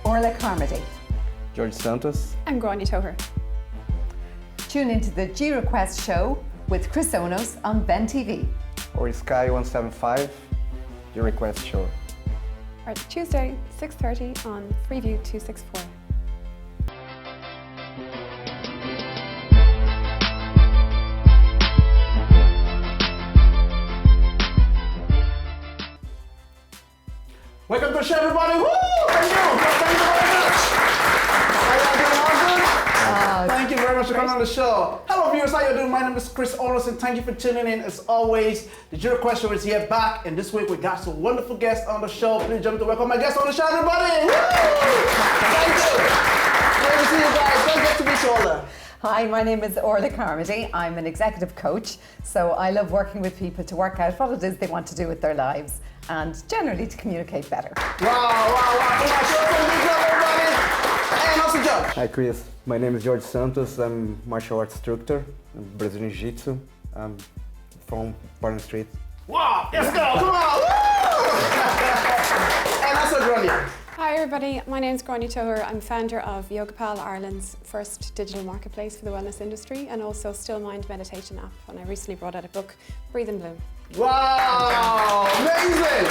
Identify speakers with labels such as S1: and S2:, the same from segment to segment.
S1: Orlaith Carmody.
S2: Jorge Santos.
S3: I'm Grainne Toher.
S1: Tune into the G Request show with Chris Onos on Ben TV.
S2: Or Sky 175, Your Request Show.
S3: Or Tuesday, 6:30 on Freeview 264.
S4: Welcome to the show, everybody. Woo! Thank you. Thank you very much. How y'all doing? All good? Thank you very much for coming on the show. Hello, viewers. How you doing? My name is Chris Onos, and thank you for tuning in. As always, the G Request Show is here back, and this week we got some wonderful guests on the show. Please jump to welcome my guests on the show, everybody. Woo! Thank you. Great to see you guys. Don't get to meet you all there.
S1: Hi, my name is Orlaith Carmody. I'm an executive coach, so I love working with people to work out what it is they want to do with their lives and generally to communicate better.
S4: Wow. Come on, show some big love, everybody. And also Judge.
S2: Hi Chris, my name is Jorge Santos. I'm martial arts instructor, Brazilian Jiu-Jitsu. I'm from Parliament Street.
S4: Wow, let's go, come on. Woo! And also Grainne.
S3: Hi everybody, my name is Grainne Toher. I'm founder of Yogapal, Ireland's first digital marketplace for the wellness industry, and also Still Mind meditation app. And I recently brought out a book, Breathe and Bloom.
S4: Wow, amazing!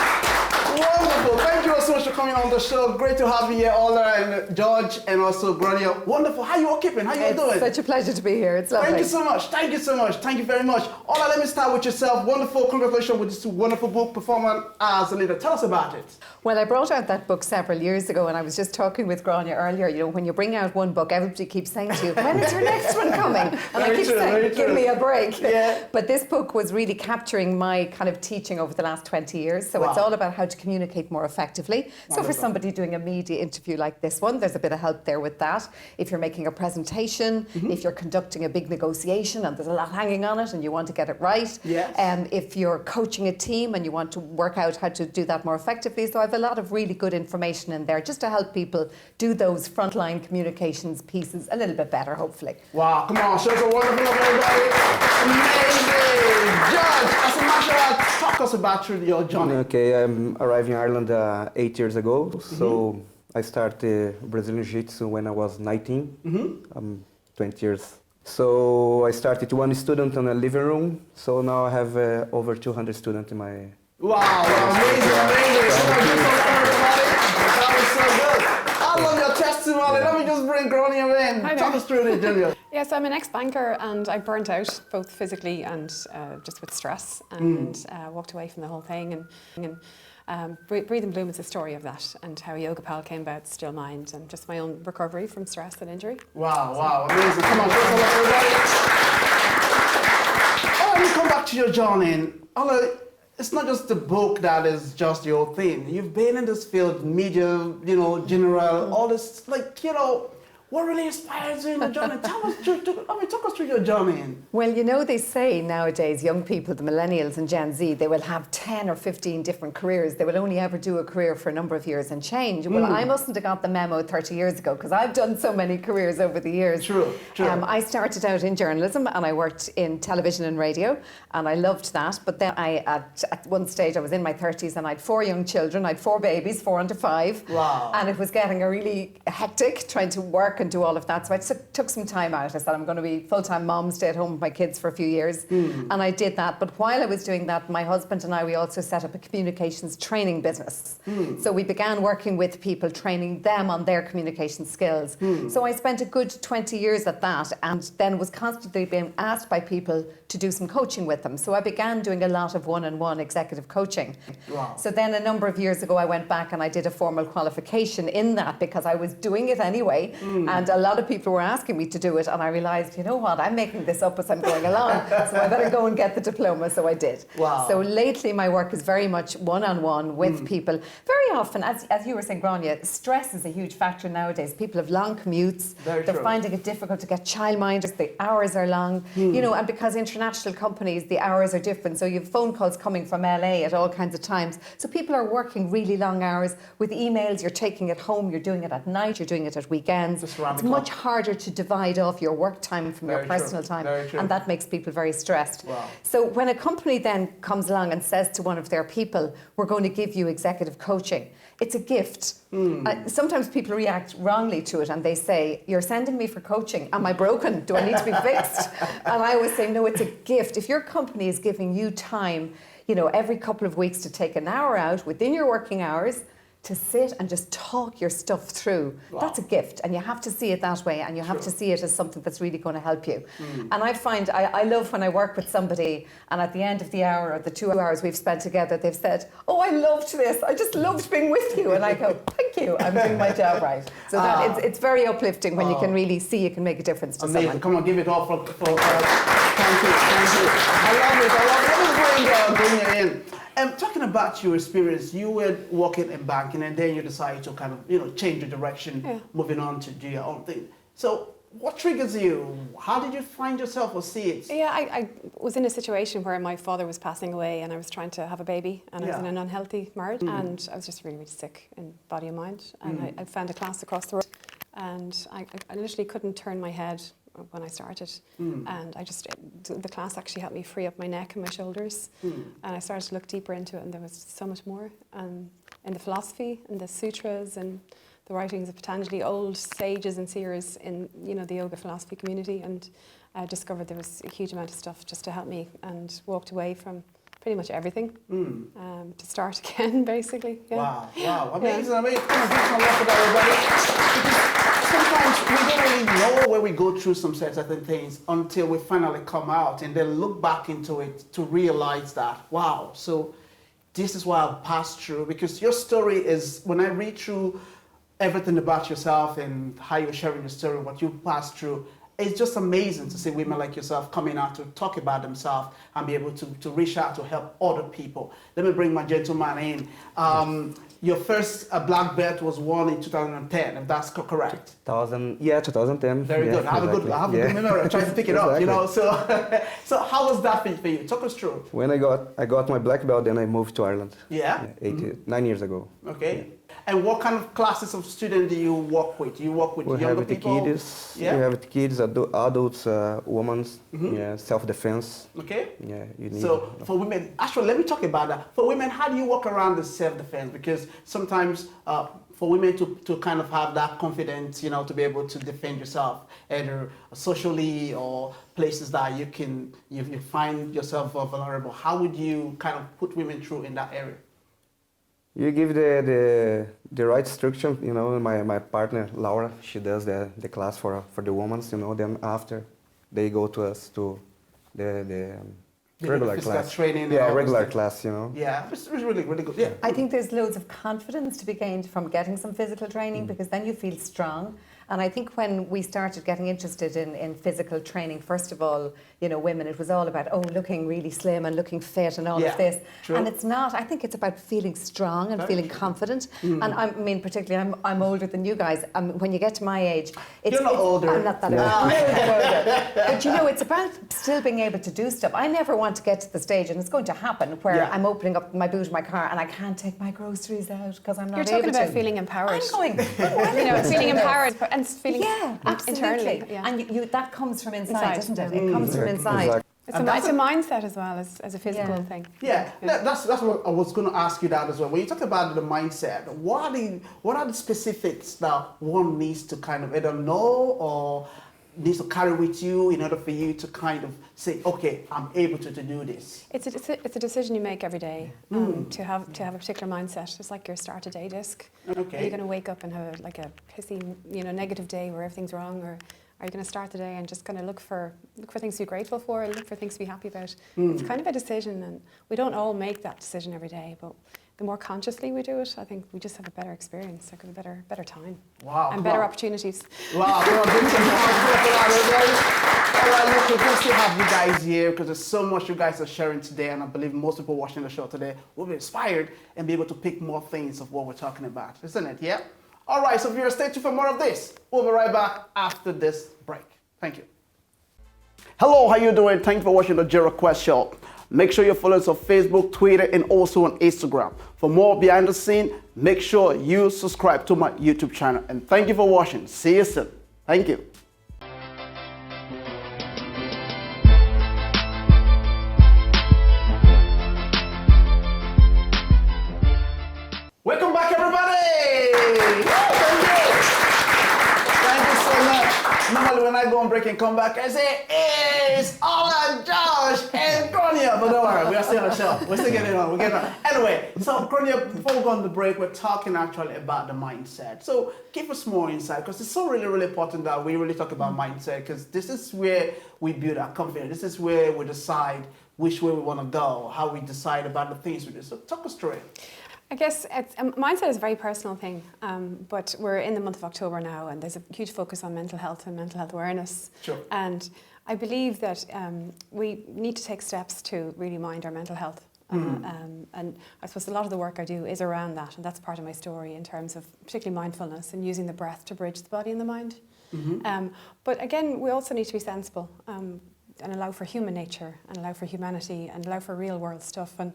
S4: Wonderful. Thank you all so much for coming on the show. Great to have you here, Ola and George, and also Grainne. Wonderful. How you all keeping? How you all doing?
S1: It's such a pleasure to be here. It's lovely.
S4: Thank you so much. Thank you so much. Thank you very much. Ola, let me start with yourself. Wonderful. Congratulations with this wonderful book, Performance as a Leader. Tell us about it.
S1: Well, I brought out that book several years ago, and I was just talking with Grainne earlier. You know, when you bring out one book, everybody keeps saying to you, when is your next one coming? And I keep saying, give me a break.
S4: Yeah.
S1: But this book was really capturing my kind of teaching over the last 20 years. So it's all about how to communicate more effectively. So for somebody doing a media interview like this one, there's a bit of help there with that. If you're making a presentation, if you're conducting a big negotiation and there's a lot hanging on it and you want to get it right.
S4: Yes.
S1: If you're coaching a team and you want to work out how to do that more effectively. So I have a lot of really good information in there just to help people do those frontline communications pieces a little bit better, hopefully.
S4: Wow, come on, show us a wonderful of everybody. Amazing. Judge, as a martial arts, talk us about your journey.
S2: Okay, I'm arriving in Ireland 8 years ago. So I started Brazilian Jiu-Jitsu when I was 19. I'm 20 years. So I started one student in a living room. So now I have over 200 students in my...
S4: Wow, amazing. That was so good. I love your testimony. Let me just bring Grainne in. Talk us through it, Julia.
S3: Yeah, so I'm an ex-banker and I burnt out both physically and just with stress, and walked away from the whole thing. And Breathe and Bloom is a story of that and how Yogapal came about, Still Mind, and just my own recovery from stress and injury.
S4: Wow, amazing. Come on, everybody. Let me come back to your journey. It's not just the book that is just your thing. You've been in this field, media, general, all this, what really inspires you in the journey? Talk us through your journey.
S1: Well, they say nowadays, young people, the millennials and Gen Z, they will have 10 or 15 different careers. They will only ever do a career for a number of years and change. Well, I mustn't have got the memo 30 years ago because I've done so many careers over the years.
S4: True.
S1: I started out in journalism and I worked in television and radio, and I loved that. But then at one stage I was in my 30s and I had 4 young children. I had 4 babies, 4 under 5.
S4: Wow.
S1: And it was getting a really hectic trying to work and do all of that. So I took some time out. I said, I'm going to be full-time mom, stay at home with my kids for a few years. And I did that. But while I was doing that, my husband and I, we also set up a communications training business. So we began working with people, training them on their communication skills. So I spent a good 20 years at that, and then was constantly being asked by people to do some coaching with them. So I began doing a lot of one-on-one executive coaching.
S4: Wow.
S1: So then a number of years ago, I went back and I did a formal qualification in that because I was doing it anyway. And a lot of people were asking me to do it, and I realised, you know what, I'm making this up as I'm going along, so I better go and get the diploma, so I did.
S4: Wow.
S1: So lately my work is very much one-on-one with people. Very often, as you were saying, Grainne, stress is a huge factor nowadays. People have long commutes, they're finding it difficult to get childminders, the hours are long, and because international companies, the hours are different, so you have phone calls coming from LA at all kinds of times. So people are working really long hours with emails, you're taking it home, you're doing it at night, you're doing it at weekends. it's much harder to divide off your work time from your personal time, and that makes people very stressed.
S4: Wow.
S1: So when a company then comes along and says to one of their people, we're going to give you executive coaching, it's a gift. Sometimes people react wrongly to it and they say, you're sending me for coaching. Am I broken? Do I need to be fixed? And I always say, no, it's a gift. If your company is giving you time, every couple of weeks to take an hour out within your working hours to sit and just talk your stuff through, that's a gift. And you have to see it that way, and you have to see it as something that's really going to help you. And I find, I love when I work with somebody and at the end of the hour or the 2 hours we've spent together, they've said, oh, I loved this. I just loved being with you. And I go, thank you, I'm doing my job right. So it's very uplifting when you can really see you can make a difference to someone.
S4: Come on, give it all for thank you. I love it. Let me bring you in. Talking about your experience, you were working in banking and then you decided to kind of, change your direction, moving on to do your own thing. So what triggers you? How did you find yourself or see it?
S3: Yeah, I was in a situation where my father was passing away and I was trying to have a baby and I was in an unhealthy marriage and I was just really, really sick in body and mind. And I found a class across the road and I literally couldn't turn my head when I started, and the class actually helped me free up my neck and my shoulders, and I started to look deeper into it, and there was so much more in the philosophy and the sutras and the writings of Patanjali, old sages and seers in the yoga philosophy community, and I discovered there was a huge amount of stuff just to help me, and walked away from pretty much everything to start again, basically. Yeah.
S4: Wow, amazing. Come on, give some love for everybody. Sometimes we don't really know where we go through some certain things until we finally come out and then look back into it to realize that, wow, so this is what I've passed through. Because your story is, when I read through everything about yourself and how you're sharing your story, what you passed through, it's just amazing to see women like yourself coming out to talk about themselves and be able to reach out to help other people. Let me bring my gentleman in. Your first black belt was won in 2010, if that's correct.
S2: 2010.
S4: Very good. I have a good memory. I tried to pick it up, So how was that for you? Talk us through.
S2: When I got my black belt, then I moved to Ireland.
S4: Yeah.
S2: 9 years ago.
S4: Okay.
S2: Yeah.
S4: And what kind of classes of students do you work with? Do you work with younger people?
S2: We have the kids, adults, women, self-defense.
S4: Okay.
S2: Yeah, you need.
S4: So for women, actually, let me talk about that. For women, how do you work around the self-defense? Because sometimes for women to kind of have that confidence, to be able to defend yourself, either socially or places that you find yourself vulnerable. How would you kind of put women through in that area?
S2: You give the right structure, my partner, Laura, she does the class for the women, then after they go to us to the regular class.
S4: Training.
S2: Yeah, regular class,
S4: Yeah, it's really, really good. Yeah.
S1: I think there's loads of confidence to be gained from getting some physical training because then you feel strong. And I think when we started getting interested in physical training, first of all, women, it was all about, looking really slim and looking fit and all of this.
S4: True.
S1: And it's not. I think it's about feeling strong and feeling confident. And particularly, I'm older than you guys. When you get to my age...
S4: You're not older.
S1: I'm not that old. I'm older. But, it's about still being able to do stuff. I never want to get to the stage, and it's going to happen, where I'm opening up my boot of my car and I can't take my groceries out because I'm not able to.
S3: You're talking about feeling empowered.
S1: I'm going,
S3: feeling empowered. And feeling
S1: absolutely.
S3: internally. Yeah.
S1: And that comes from inside, doesn't it? It comes from inside.
S2: Exactly.
S3: It's a mindset as well as a physical thing.
S4: Yeah, that's what I was going to ask you that as well. When you talk about the mindset, what are the specifics that one needs to kind of either know or needs to carry with you in order for you to kind of say, okay, I'm able to do this?
S3: It's a decision you make every day to have a particular mindset. It's like your start a day disc.
S4: Okay.
S3: Are you going to wake up and have a pissy, negative day where everything's wrong, or are you going to start the day and just kind of look for things to be grateful for, look for things to be happy about? It's kind of a decision, and we don't all make that decision every day, but the more consciously we do it, I think we just have a better experience, like a better time.
S4: Wow.
S3: And better opportunities.
S4: Wow. All right, look, we're going to have you guys here because there's so much you guys are sharing today, and I believe most people watching the show today will be inspired and be able to pick more things of what we're talking about, isn't it? Yeah? All right, so viewers, stay tuned for more of this. We'll be right back after this break. Thank you. Hello, how you doing? Thank you for watching the Jero Quest Show. Make sure you follow us on Facebook, Twitter, and also on Instagram. For more behind the scene, make sure you subscribe to my YouTube channel. And thank you for watching. See you soon. Thank you. Welcome back, everybody! Thank you so much. Normally, when I go on break and come back, I say, hey, it's Ola, Josh, and Grainne. But don't worry, we are still on the show. We're still getting on. We're getting on. Anyway, so Grainne, before we go on the break, we're talking actually about the mindset. So give us more insight, because it's so really, really important that we really talk about mindset, because this is where we build our confidence. This is where we decide which way we want to go, how we decide about the things we do. So talk us through it.
S3: I guess mindset is a very personal thing, but we're in the month of October now, and there's a huge focus on mental health and mental health awareness.
S4: Sure.
S3: And I believe that we need to take steps to really mind our mental health. And I suppose a lot of the work I do is around that, and that's part of my story in terms of particularly mindfulness and using the breath to bridge the body and the mind. But again, we also need to be sensible and allow for human nature and allow for humanity and allow for real world stuff. And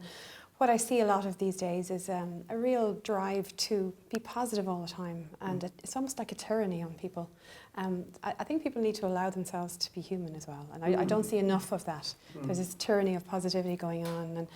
S3: what I see a lot of these days is a real drive to be positive all the time, and it's almost like a tyranny on people. I think people need to allow themselves to be human as well, and I don't see enough of that. There's this tyranny of positivity going on, and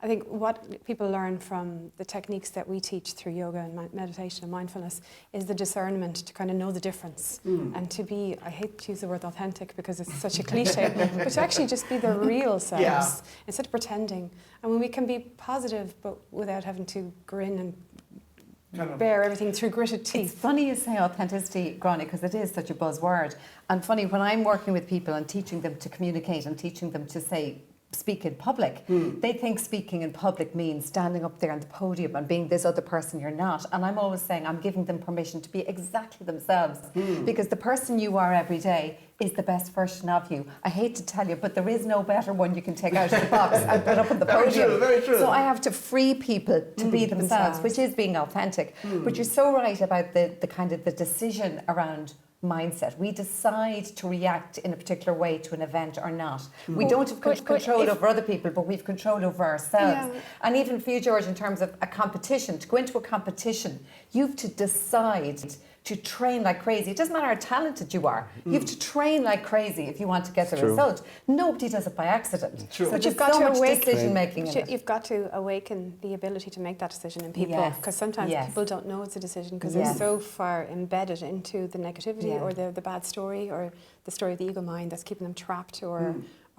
S3: I think what people learn from the techniques that we teach through yoga and meditation and mindfulness is the discernment to kind of know the difference and to be, I hate to use the word authentic because it's such a cliche, but to actually just be their real selves instead of pretending. And when we can be positive but without having to grin and bear everything through gritted teeth.
S1: It's funny you say authenticity, Grainne, because it is such a buzzword. And funny, when I'm working with people and teaching them to communicate and teaching them to say, speak in public, they think speaking in public means standing up there on the podium and being this other person you're not. And I'm always saying I'm giving them permission to be exactly themselves, because the person you are every day is the best version of you. I hate to tell you, but there is no better one you can take out of the box and put up on the podium.
S4: Very true, very true.
S1: So I have to free people to be themselves, which is being authentic. But you're so right about the kind of the decision around mindset. We decide to react in a particular way to an event or not. We don't have control over other people, but we've control over ourselves.
S3: Yeah.
S1: And even for you, George, in terms of a competition, to go into a competition, you have to decide to train like crazy. It doesn't matter how talented you are. You have to train like crazy if you want to get the result. Nobody does it by accident.
S4: True.
S1: So
S3: But
S1: you've got so much decision making in it.
S3: You've got to awaken the ability to make that decision in people, because sometimes people don't know it's a decision because they're so far embedded into the negativity or the bad story or the story of the ego mind that's keeping them trapped or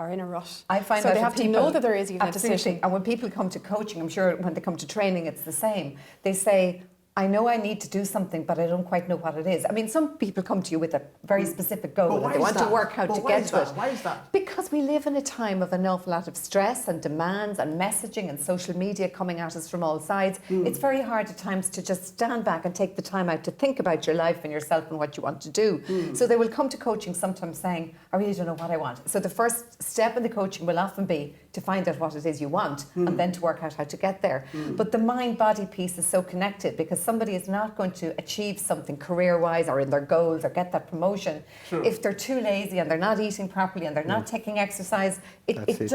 S3: in a rut.
S1: I find
S3: so
S1: that
S3: they have to know that there is even a
S1: absolutely.
S3: decision.
S1: And when people come to coaching, I'm sure when they come to training, it's the same. They say, I know I need to do something, but I don't quite know what it is. I mean, some people come to you with a very specific goal and they want to work out to get to it.
S4: Why is that?
S1: Because we live in a time of an awful lot of stress and demands and messaging and social media coming at us from all sides. It's very hard at times to just stand back and take the time out to think about your life and yourself and what you want to do. So they will come to coaching sometimes saying, I really don't know what I want. So the first step in the coaching will often be to find out what it is you want and then to work out how to get there. But the mind-body piece is so connected, because somebody is not going to achieve something career-wise or in their goals or get that promotion if they're too lazy and they're not eating properly and they're not taking exercise. It is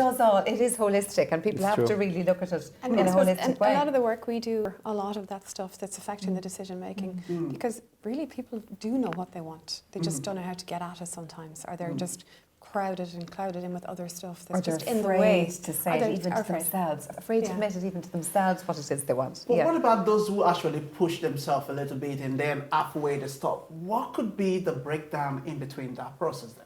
S1: holistic, and people have to really look at it in a holistic way.
S3: A lot of the work we do, a lot of that stuff that's affecting the decision making, because really people do know what they want. They just don't know how to get at it sometimes, or they're just crowded and clouded in with other stuff that's just in the way.
S1: To say it even to themselves, afraid to admit it even to themselves what it is they want.
S4: Well, what about those who actually push themselves a little bit and then halfway they stop? What could be the breakdown in between that process then?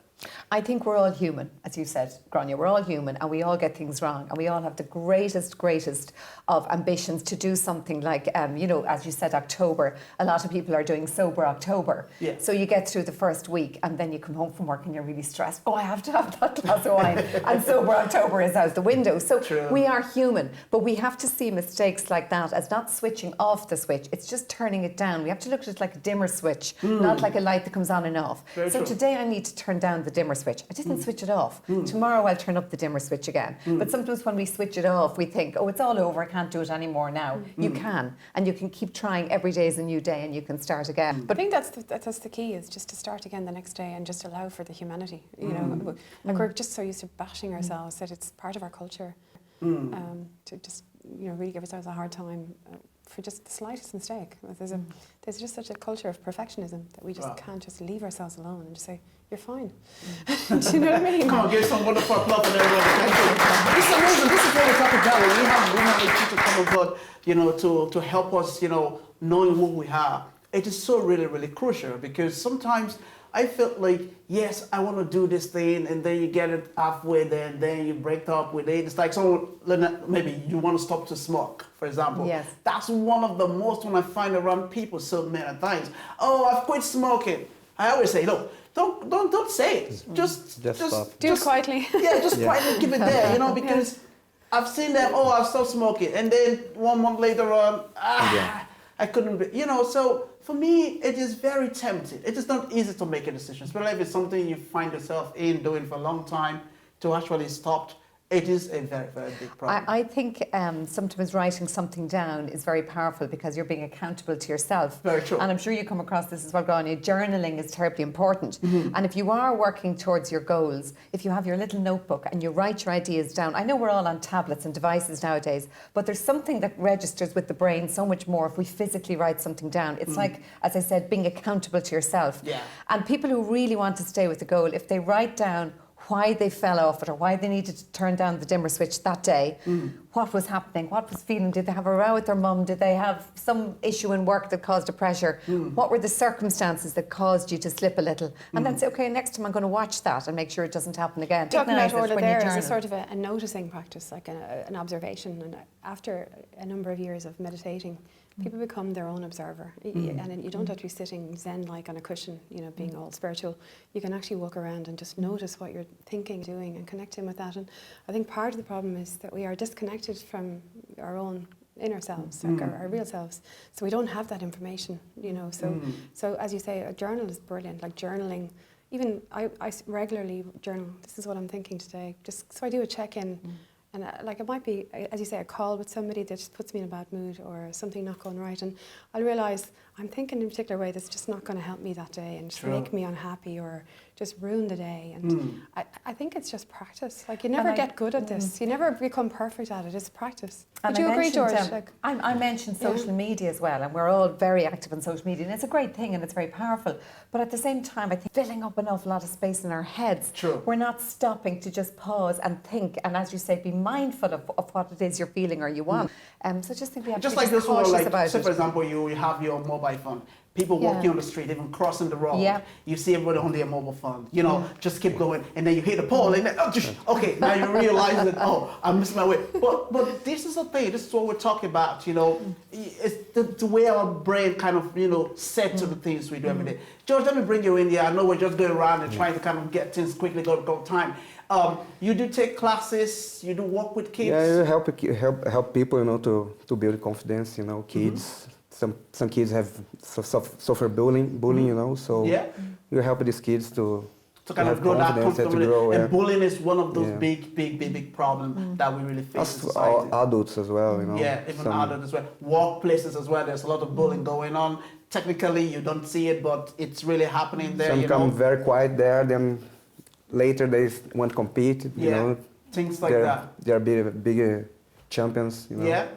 S1: I think we're all human, as you said, Grainne. We're all human and we all get things wrong, and we all have the greatest of ambitions to do something like, as you said, October. A lot of people are doing Sober October.
S4: Yeah.
S1: So you get through the first week and then you come home from work and you're really stressed. Oh, I have to have that glass of wine. And Sober October is out the window. So we are human, but we have to see mistakes like that as not switching off the switch. It's just turning it down. We have to look at it like a dimmer switch, not like a light that comes on and off. Today I need to turn down the dimmer switch. I didn't switch it off. Tomorrow I'll turn up the dimmer switch again. But sometimes when we switch it off, we think, oh, it's all over, I can't do it anymore now. You can, and you can keep trying. Every day is a new day and you can start again.
S3: But I think that's the key, is just to start again the next day and just allow for the humanity. You know, like we're just so used to bashing ourselves that it's part of our culture to just really give ourselves a hard time. for just the slightest mistake. There's just such a culture of perfectionism that we just can't just leave ourselves alone and just say, you're fine. Do you know what I mean?
S4: Come on, give some wonderful applause for everyone. This is amazing. This is what we talk about. We have a teacher come aboard, to help us, knowing who we are. It is so really, really crucial because sometimes I felt like, yes, I want to do this thing, and then you get it halfway there, and then you break up with it. It's like someone, maybe you want to stop to smoke, for example.
S1: Yes.
S4: That's one of the most when I find around people so many times. Oh, I've quit smoking. I always say, look, don't say it. Just
S2: stop.
S3: Do it quietly.
S4: Yeah, just quietly keep it there, because I've seen them, I've stopped smoking, and then 1 month later on, I couldn't be, so for me, it is very tempting. It is not easy to make a decision, especially if it's something you find yourself in doing for a long time, to actually stop. It is a very, very big problem.
S1: I think sometimes writing something down is very powerful because you're being accountable to yourself.
S4: Very true.
S1: And I'm sure you come across this as well, Grainne. Journaling is terribly important. And if you are working towards your goals, if you have your little notebook and you write your ideas down, I know we're all on tablets and devices nowadays, but there's something that registers with the brain so much more if we physically write something down. It's like, as I said, being accountable to yourself.
S4: Yeah.
S1: And people who really want to stay with the goal, if they write down why they fell off it or why they needed to turn down the dimmer switch that day, what was happening, what was feeling, did they have a row with their mum, did they have some issue in work that caused a pressure, what were the circumstances that caused you to slip a little, and then say, okay, next time I'm going to watch that and make sure it doesn't happen again.
S3: Talking about order there is a
S1: journal.
S3: sort of a noticing practice, like an observation, and after a number of years of meditating, people become their own observer, and you don't have to be sitting zen-like on a cushion, being all spiritual. You can actually walk around and just notice what you're thinking, doing, and connect in with that. And I think part of the problem is that we are disconnected from our own inner selves, like our real selves. So we don't have that information, So as you say, a journal is brilliant, like journaling. Even I regularly journal. This is what I'm thinking today. Just so I do a check-in. And it might be, as you say, a call with somebody that just puts me in a bad mood or something not going right. And I'll realise I'm thinking in a particular way that's just not going to help me that day and just make me unhappy or just ruin the day. And I think it's just practice. Like, you never get good at this. You never become perfect at it. It's practice. Would you agree, George?
S1: I mentioned social media as well, and we're all very active on social media, and it's a great thing and it's very powerful. But at the same time, I think filling up an awful lot of space in our heads.
S4: True.
S1: We're not stopping to just pause and think, and as you say, be mindful of what it is you're feeling or you want. So just think we have to be just cautious about it.
S4: Say, for example, you have your mobile phone. People walking on the street, even crossing the road. Yeah. You see everybody on their mobile phone. Just keep going, and then you hit a pole, and then okay, now you realize that I missed my way. But this is the thing. This is what we're talking about. It's the way our brain kind of set to the things we do every day. George, let me bring you in here. I know we're just going around and trying to kind of get things quickly, go time. You do take classes. You do work with kids.
S2: Yeah, you help people, to build confidence. Kids. Some kids have suffer bullying, so you help these kids to
S4: kind of grow that confidence. And bullying is one of those big problems that we really face in society.
S2: Adults as well,
S4: Yeah, even adults as well. Workplaces as well. There's a lot of bullying going on. Technically, you don't see it, but it's really happening there.
S2: Some come very quiet there, then later they want to compete.
S4: Things like that.
S2: They're bigger champions,
S4: Yeah,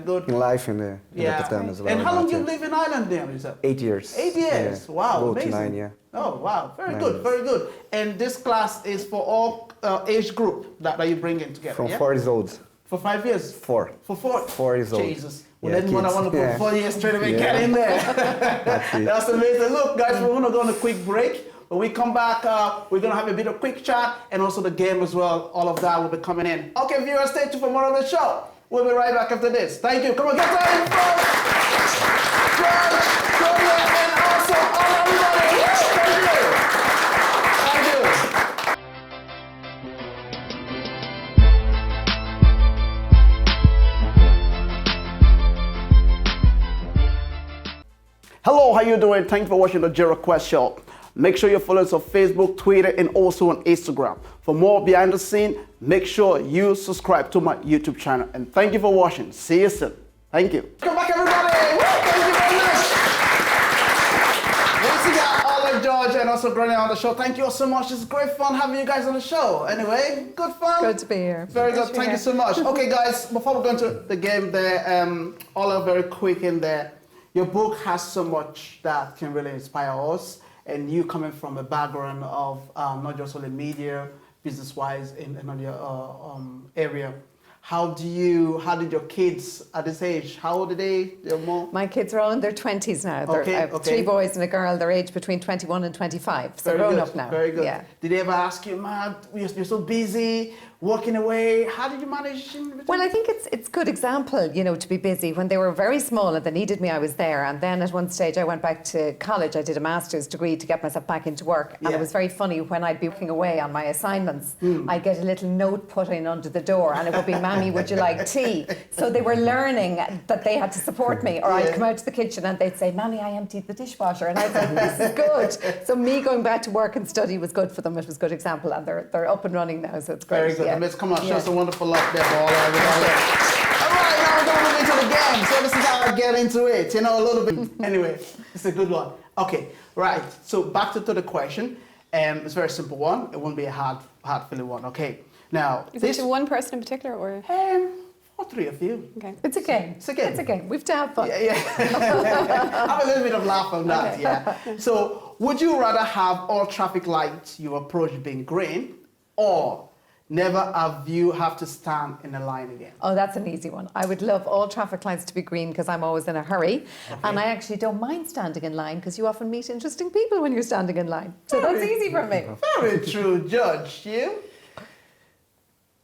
S4: good.
S2: in life and in the tatami as well.
S4: And how long you live in Ireland then, is that?
S2: 8 years.
S4: 8 years,
S2: Yeah.
S4: wow,
S2: Go
S4: amazing.
S2: to 9, yeah.
S4: Oh, wow, very
S2: 9
S4: good,
S2: years.
S4: very good. And this class is for all age group that you bring in together,
S2: From 4 years old.
S4: For 5 years?
S2: 4.
S4: For 4?
S2: 4 years old.
S4: Jesus. Well,
S2: Yeah,
S4: then when I
S2: kids.
S4: want to put 4 years straight away,
S2: Yeah.
S4: get in there.
S2: That's it.
S4: That's amazing. Look, guys, we're going to go on a quick break. When we come back, we're going to have a bit of quick chat and also the game as well. All of that will be coming in. Okay, viewers, stay tuned for more of the show. We'll be right back after this. Thank you. Come on, get that in, folks. George, Jorge, and also all everybody. Thank you. Thank you. Hello, how you doing? Thank you for watching the J Request Show. Make sure you follow us on Facebook, Twitter, and also on Instagram. For more behind the scene, make sure you subscribe to my YouTube channel. And thank you for watching. See you soon. Thank you. Come back, everybody. Woo, thank you very much. Once again, Orlaith, George, and also Grainne on the show. Thank you all so much. It's great fun having you guys on the show. Anyway, good fun.
S1: Good to be here.
S4: Very good. Thank you so much. Okay, guys, before we go into the game there, all very quick in there. Your book has so much that can really inspire us. And you coming from a background of not just only media, business-wise, in another area. How did your kids at this age, how old are they? They're more?
S1: My kids are all in their 20s now. I have 3 boys and a girl. They're aged between 21 and 25. So
S4: Very
S1: grown
S4: good.
S1: up now.
S4: Very good.
S1: Yeah.
S4: Did they ever ask you, "Man, you're so busy, working away. How did you manage?"
S1: Well, I think it's good example, to be busy. When they were very small and they needed me, I was there. And then at one stage I went back to college. I did a master's degree to get myself back into work. And it was very funny when I'd be working away on my assignments, I'd get a little note put in under the door and it would be, "Mammy, would you like tea?" So they were learning that they had to support me. Or I'd come out to the kitchen and they'd say, "Mammy, I emptied the dishwasher." And I'd say, "This is good." So me going back to work and study was good for them. It was a good example. And they're up and running now, so it's great.
S4: Very good.
S1: Yeah.
S4: Let's come on, show some wonderful love there for all everybody. All right, now we're going to move into the game. So this is how I get into it, a little bit. Anyway, it's a good one. Okay, right. So back to the question. It's a very simple one. It won't be a hard-feeling one. Okay. Now,
S3: Is it to one person in particular, or?
S4: Or 3 of you.
S3: Okay.
S1: It's a game.
S4: It's a game.
S1: It's a game. We've to have fun.
S4: Yeah. Have a little bit of laugh on that,
S1: Okay.
S4: yeah. So, would you rather have all traffic lights you approach being green, or never have to stand in a line again?
S1: Oh, that's an easy one. I would love all traffic lights to be green because I'm always in a hurry.
S4: Okay.
S1: And I actually don't mind standing in line because you often meet interesting people when you're standing in line. So that's easy for me.
S4: Very true, Judge. You?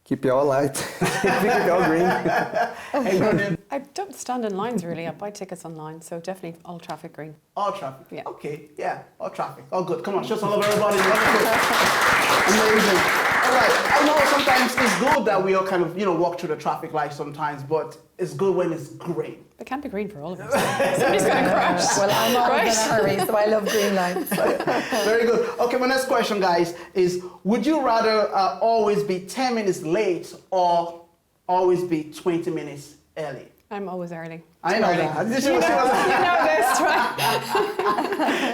S2: Keep it all light. Keep it all green.
S4: Hey, Grainne.
S3: I don't stand in lines really. I buy tickets online, so definitely all traffic green.
S4: All traffic.
S3: Yeah.
S4: Okay, yeah, all traffic. All good. Come on, show some love, everybody. Amazing. All right. I know sometimes it's good that we all kind of, walk through the traffic lights sometimes, but it's good when it's green.
S3: It can't be green for all of us. Somebody's going to crash.
S1: Well, I'm always in a hurry, so I love green lights.
S4: Very good. Okay, my next question, guys, is would you rather always be 10 minutes late or always be 20 minutes early?
S3: I'm always early.
S4: I know that. She was
S3: this, right?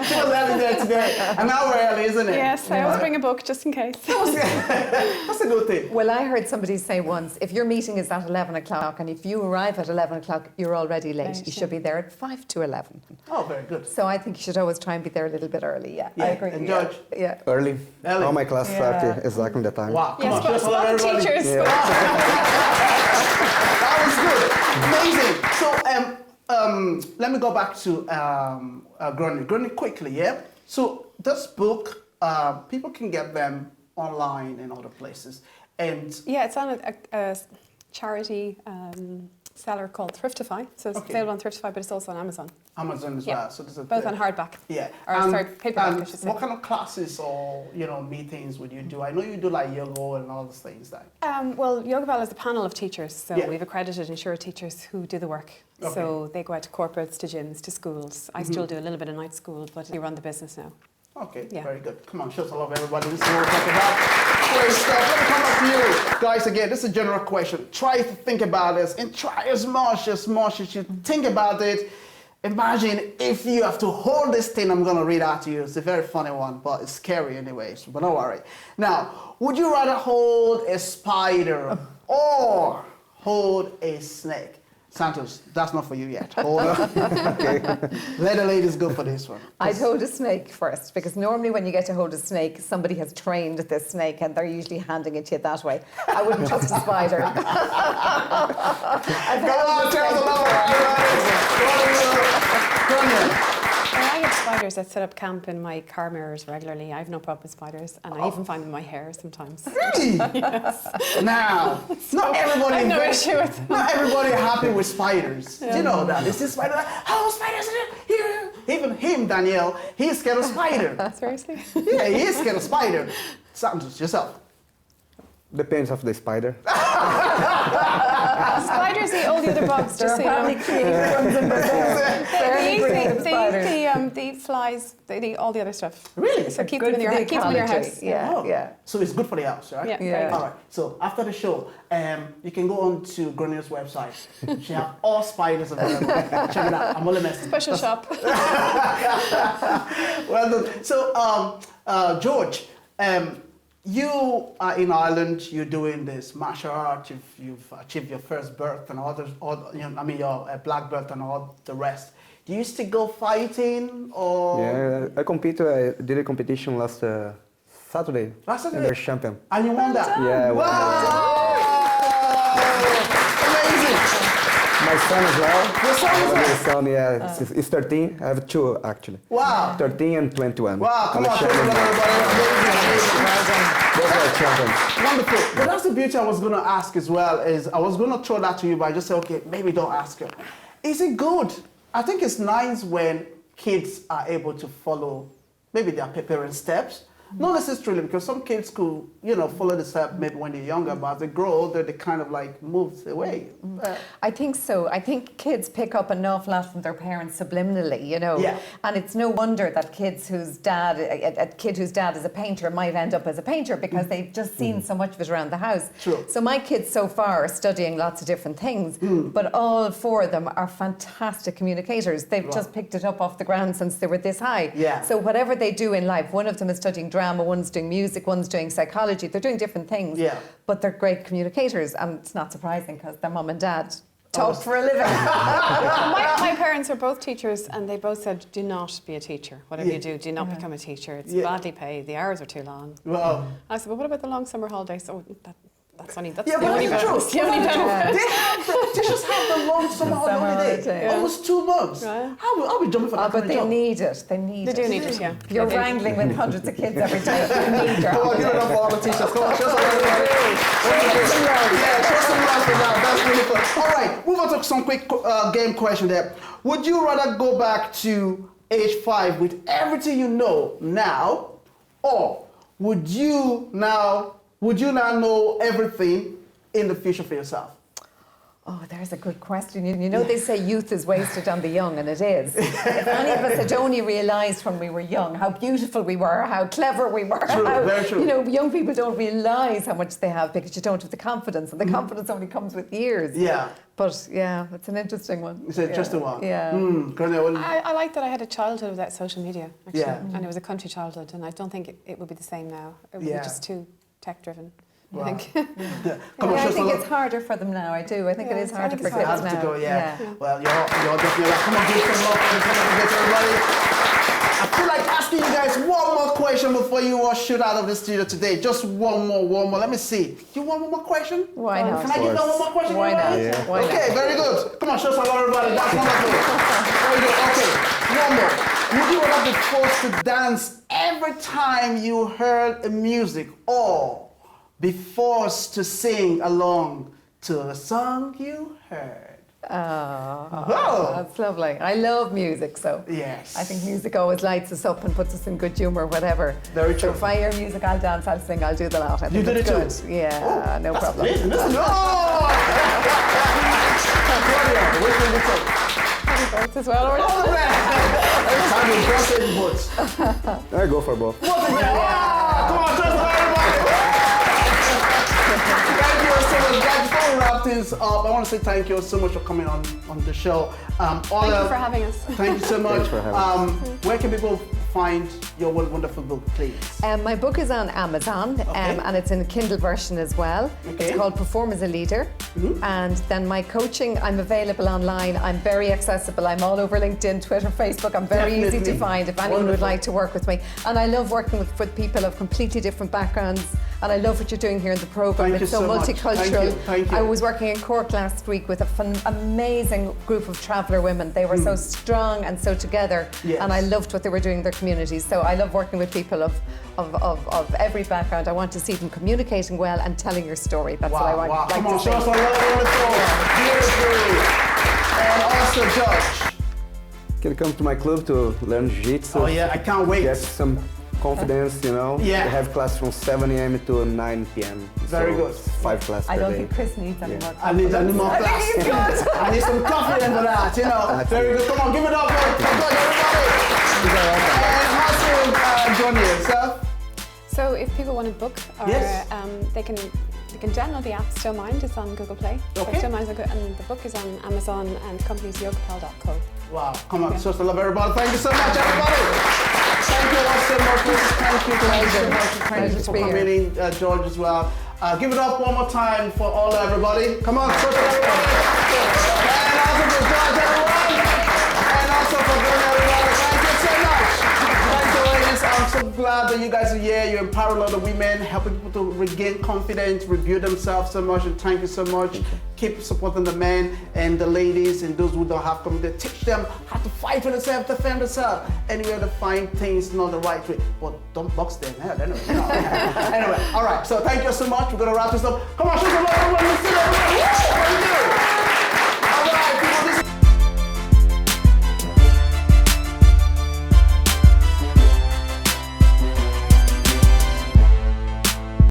S4: she was early there today. An hour early, isn't it?
S3: Yes, I always bring a book just in case.
S4: That's a good thing.
S1: Well, I heard somebody say once, if your meeting is at 11 o'clock and if you arrive at 11 o'clock, you're already late.
S3: Right,
S1: You should be there at 5 to 11.
S4: Oh, very good.
S1: So I think you should always try and be there a little bit early. Yeah, I agree.
S4: And Judge?
S1: Yeah.
S2: Early.
S4: Early.
S2: All my classes start exactly the time.
S4: Wow, come on,
S3: Yes,
S4: show some love,
S3: but
S4: everybody.
S3: teachers.
S4: That was good. Amazing. So, let me go back to Grainne. Grainne, quickly, yeah? So, this book, people can get them online and other places. And
S3: Yeah, it's on a charity seller called Thriftify. So it's available on Thriftify, but it's also on Amazon.
S4: Amazon as
S3: Yeah.
S4: well. So,
S3: Both on hardback.
S4: Yeah.
S3: Or, sorry, paperback, I should say.
S4: What kind of classes or, meetings would you do? I know you do like yoga and all those things. Like.
S3: Well, Yogapal is a panel of teachers, so
S4: Yeah.
S3: we've accredited insured teachers who do the work.
S4: Okay.
S3: So they go out to corporates, to gyms, to schools. I still do a little bit of night school, but we run the business now.
S4: Okay,
S3: Yeah.
S4: very good. Come on, show some love, everybody. This is what we're talking about. Great stuff. Let me come up to you. Guys, again, this is a general question. Try to think about this and try as much as you think about it. Imagine if you have to hold this thing I'm going to read out to you. It's a very funny one, but it's scary anyways, but don't worry. Now, would you rather hold a spider or hold a snake? Santos, that's not for you yet. Hold on. Okay. Let the ladies go for this one.
S1: I'd hold a snake first because normally when you get to hold a snake, somebody has trained this snake and they're usually handing it to you that way. I wouldn't trust a spider.
S4: Go on, tell us about
S3: I get spiders that set up camp in my car mirrors regularly. I have no problem with spiders, and I even find them in my hair sometimes.
S4: Really?
S3: Yes.
S4: Now, not everybody.
S3: I have no issue with them.
S4: Not everybody happy with spiders. Do you know that? They see spider like, oh, spiders here. Even him, Danielle, he's scared of spider.
S3: Seriously?
S4: Yeah, he is scared of spider. Santos, yourself.
S2: Depends of the spider.
S3: Spiders eat all the other bugs, just so you know.
S1: creative ones in Brazil. Fairly creative spiders.
S3: They eat flies, they eat all the other stuff.
S4: Really?
S3: So keep
S1: Good
S3: them in
S1: for
S3: your,
S1: the
S3: keep them in your
S1: ecology.
S3: house.
S1: Yeah,
S4: Oh,
S1: yeah.
S4: So it's good for the house, right?
S3: Yeah.
S1: Yeah.
S4: All right. So after the show, you can go on to Grainne's website. She have all spiders available. Check it out. I'm only messing.
S3: Special shop.
S4: Well done. So, George, you are in Ireland. You're doing this martial art. You've achieved your first belt and your black belt and all the rest. Do you still go fighting or?
S2: Yeah, I did a competition last Saturday.
S4: Last Saturday?
S2: And they're champion.
S4: And you won that?
S2: Yeah, I won that.
S4: Amazing.
S2: My son as well.
S4: Your son as well?
S2: My son, yeah, it's 13. I have two actually.
S4: Wow.
S2: 13 and 21.
S4: Wow, come on,
S2: Alexander
S4: show
S2: and-
S4: everybody. Amazing.
S2: Those are champions.
S4: Wonderful. But that's the beauty I was going to ask as well, is I was going to throw that to you, but I just said, okay, maybe don't ask her. Is it good? I think it's nice when kids are able to follow maybe their parents' steps. Not necessarily, because some kids could, follow the step maybe when they're younger, but as they grow older, they kind of like move away.
S1: I think so. I think kids pick up an awful lot from their parents subliminally,
S4: Yeah.
S1: And it's no wonder that a kid whose dad is a painter might end up as a painter because they've just seen so much of it around the house.
S4: True.
S1: So my kids so far are studying lots of different things, but all four of them are fantastic communicators. They've just picked it up off the ground since they were this high.
S4: Yeah.
S1: So whatever they do in life, one of them is studying drama, one's doing music, one's doing psychology. They're doing different things.
S4: Yeah.
S1: But they're great communicators, and it's not surprising because their mum and dad talk for a living.
S3: my parents are both teachers, and they both said, do not be a teacher. Whatever you do not become a teacher. It's badly paid. The hours are too long.
S4: Well,
S3: I said, well, what about the long summer holidays? Oh, that's
S4: yeah,
S3: the
S4: but
S3: only
S4: that's true.
S3: benefit. The only benefit.
S4: Teachers have the long summer holiday,
S1: holiday.
S4: almost 2 months.
S3: Right.
S4: I'll be jumping for that
S1: But
S4: kind of
S1: they
S4: job.
S1: need it. They need
S3: They
S1: it.
S3: do need it, yeah.
S1: You're
S3: They-
S1: wrangling with hundreds of kids every day. You need your
S4: Come on, give it up for all the teachers. Come on, show some love. Yeah, show some love for that. That's really fun. All right, move on to some quick game question there. Would you rather go back to age 5 with everything you know now, or would you now know everything in the future for yourself?
S1: Oh, there's a good question. You know, they say youth is wasted on the young, and it is. If any of us had only realised when we were young how beautiful we were, how clever we were,
S4: True,
S1: how,
S4: very true.
S1: young people don't realise how much they have because you don't have the confidence, and the confidence only comes with years.
S4: Yeah.
S1: But yeah, it's an interesting one.
S4: It's an interesting one.
S1: Yeah.
S4: Grainne, what do you-
S3: I like that I had a childhood without social media, actually.
S4: Yeah.
S3: And it was a country childhood, and I don't think it would be the same now. It would
S4: Yeah.
S3: be just too tech-driven,
S4: Wow.
S3: I think.
S4: Come on,
S1: Yeah,
S4: show
S1: I
S4: some
S1: think
S4: love.
S1: it's harder for them now. I do. I think it
S3: Yeah,
S1: is
S3: I
S1: harder
S3: think
S1: for
S3: it's
S1: kids
S4: Has
S1: now.
S4: to go, yeah.
S3: Yeah.
S4: Well, you're definitely right. Come on, give some love for the get everybody. I feel like asking you guys one more question before you all shoot out of the studio today. Just one more. Let me see. You want one more question?
S1: Why not?
S4: Can I give that one more question?
S1: Why not?
S4: everybody?
S2: Yeah.
S1: Why
S4: Okay,
S1: not?
S4: very good. Come on, show some love, everybody. That's wonderful. Very good. Okay, one more. Would you rather be forced to dance every time you heard a music, or be forced to sing along to a song you heard?
S1: Oh, that's lovely. I love music, so
S4: Yes.
S1: I think music always lights us up and puts us in good humour, whatever.
S4: Very
S1: So
S4: true.
S1: if I hear music, I'll dance, I'll sing, I'll do the lot. I think
S4: You did
S1: it's
S4: it too?
S1: good. Yeah, no
S4: That's
S1: problem.
S4: amazing, isn't it? Oh! Claudia, which one you take?
S3: Both as well, or
S4: All the best. Time to dress in boots.
S2: I go for both.
S4: Come on, just everybody. Thank you so much, guys. Before we wrap things up, I want to say thank you so much for coming on the show.
S3: Thank you for having us.
S4: Thank you so much.
S2: Thanks for having
S4: Where can people find your wonderful book, please?
S1: My book is on Amazon, and it's in a Kindle version as well.
S4: Okay.
S1: It's called Perform as a Leader. And then my coaching, I'm available online. I'm very accessible. I'm all over LinkedIn, Twitter, Facebook. I'm very easy
S4: Definitely.
S1: to find if anyone would like to work with me. And I love working with people of completely different backgrounds. And I love what you're doing here in the program.
S4: Thank
S1: It's
S4: you
S1: so
S4: so much.
S1: multicultural.
S4: Thank you.
S1: I was working in Cork last week with an amazing group of traveller women. They were so strong and so together.
S4: Yes.
S1: And I loved what they were doing in their communities. So I love working with people of every background. I want to see them communicating well and telling your story. That's what I want.
S4: Wow.
S1: Like
S4: Come on,
S1: to
S4: show us
S1: see.
S4: some love on the floor. Beautiful. And also, George.
S2: Can come to my club to learn jiu-jitsu.
S4: Oh yeah, I can't wait.
S2: Get some confidence, you know.
S4: Yeah.
S2: We have class from 7 a.m. to 9 p.m.
S4: Very good.
S2: 5 classes
S1: I
S2: per
S1: don't
S2: day.
S1: think Chris needs any more.
S4: I need more
S1: I
S4: class.
S1: think he's good.
S4: I need some confidence for that, you know. Very good. Come on, give it up for everybody. And how's Johnny yourself?
S3: So if people want to book, or,
S4: Yes.
S3: they can download the app Still Mind. It's on Google Play.
S4: Okay.
S3: So Still Mind, and the book is on Amazon, and the company's Yogapal.co.
S4: Wow, come on, show some love, everybody. Thank you so much, everybody. Thank you all so much. Thank you so much. Thank you for coming in, George, as well. Give it up one more time for all everybody. Come on, show some everybody. And also for George, everyone. And also for Glenn, everybody. Thank you so much. Thank you, ladies. I'm so glad that you guys are here. You empower a lot of women, helping people to regain confidence, rebuild themselves so much. And thank you so much. Keep supporting the men and the ladies and those who don't have confidence. Teach them how to fight for themselves, defend themselves. Anywhere to find things not the right way. But don't box them. Anyway, all right. So thank you so much. We're going to wrap this up. Come on, show some love, everyone. Let's see everyone. What do you do?